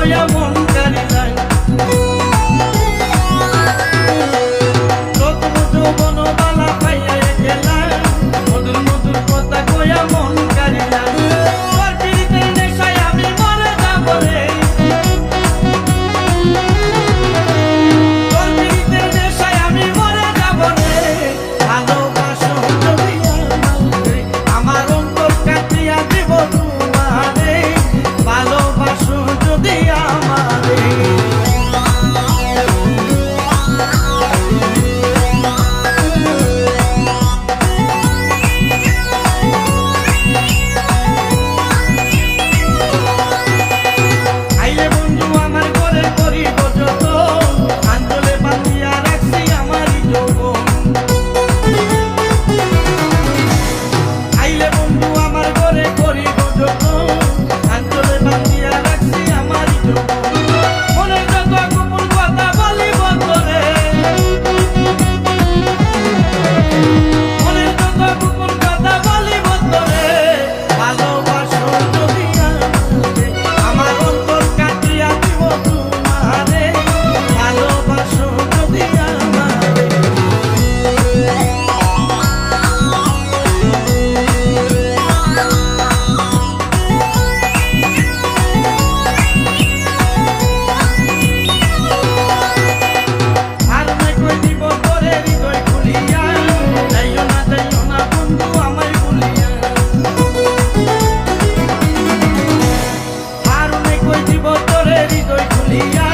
কইয়া মন কারি যায় নতুন যৌবন বালা পাইয়া গেলাম মধুর মধুর কথা কইয়া মন কারি যায় তোর পিড়িতের নেশায় আমি মরে যাব রে তোর পিড়িতের নেশায় আমি মরে যাব রে ভালোবাসো যদি আমারে আমার অন্তর কাটিয়া দিব তোমারে ভালোবাসো যদি আমারে আইলে বন্ধু আমার ঘরে করিব যত আঞ্চলে বাঁধিয়া রাখছি আমারই যৌবন আইলে বন্ধু আমার ঘরে করিব যত আঞ্চলে বাঁধিয়া রাখছি আমারই যৌবন মনের যত গোপন কথা বলিব তোরে মনের যত গোপন কথা বলিব তোরে ভালোবাসো যদি আমারে আমার অন্তর কাটিয়া দিব তোমারে ভালোবাসো যদি আমারে আর নাই কই দিব তোরে হৃদয় খুলিয়া যাইও না বন্ধু আমায় ভুলিয়া আর নাই কই দিব তোরে হৃদয় খুলিয়া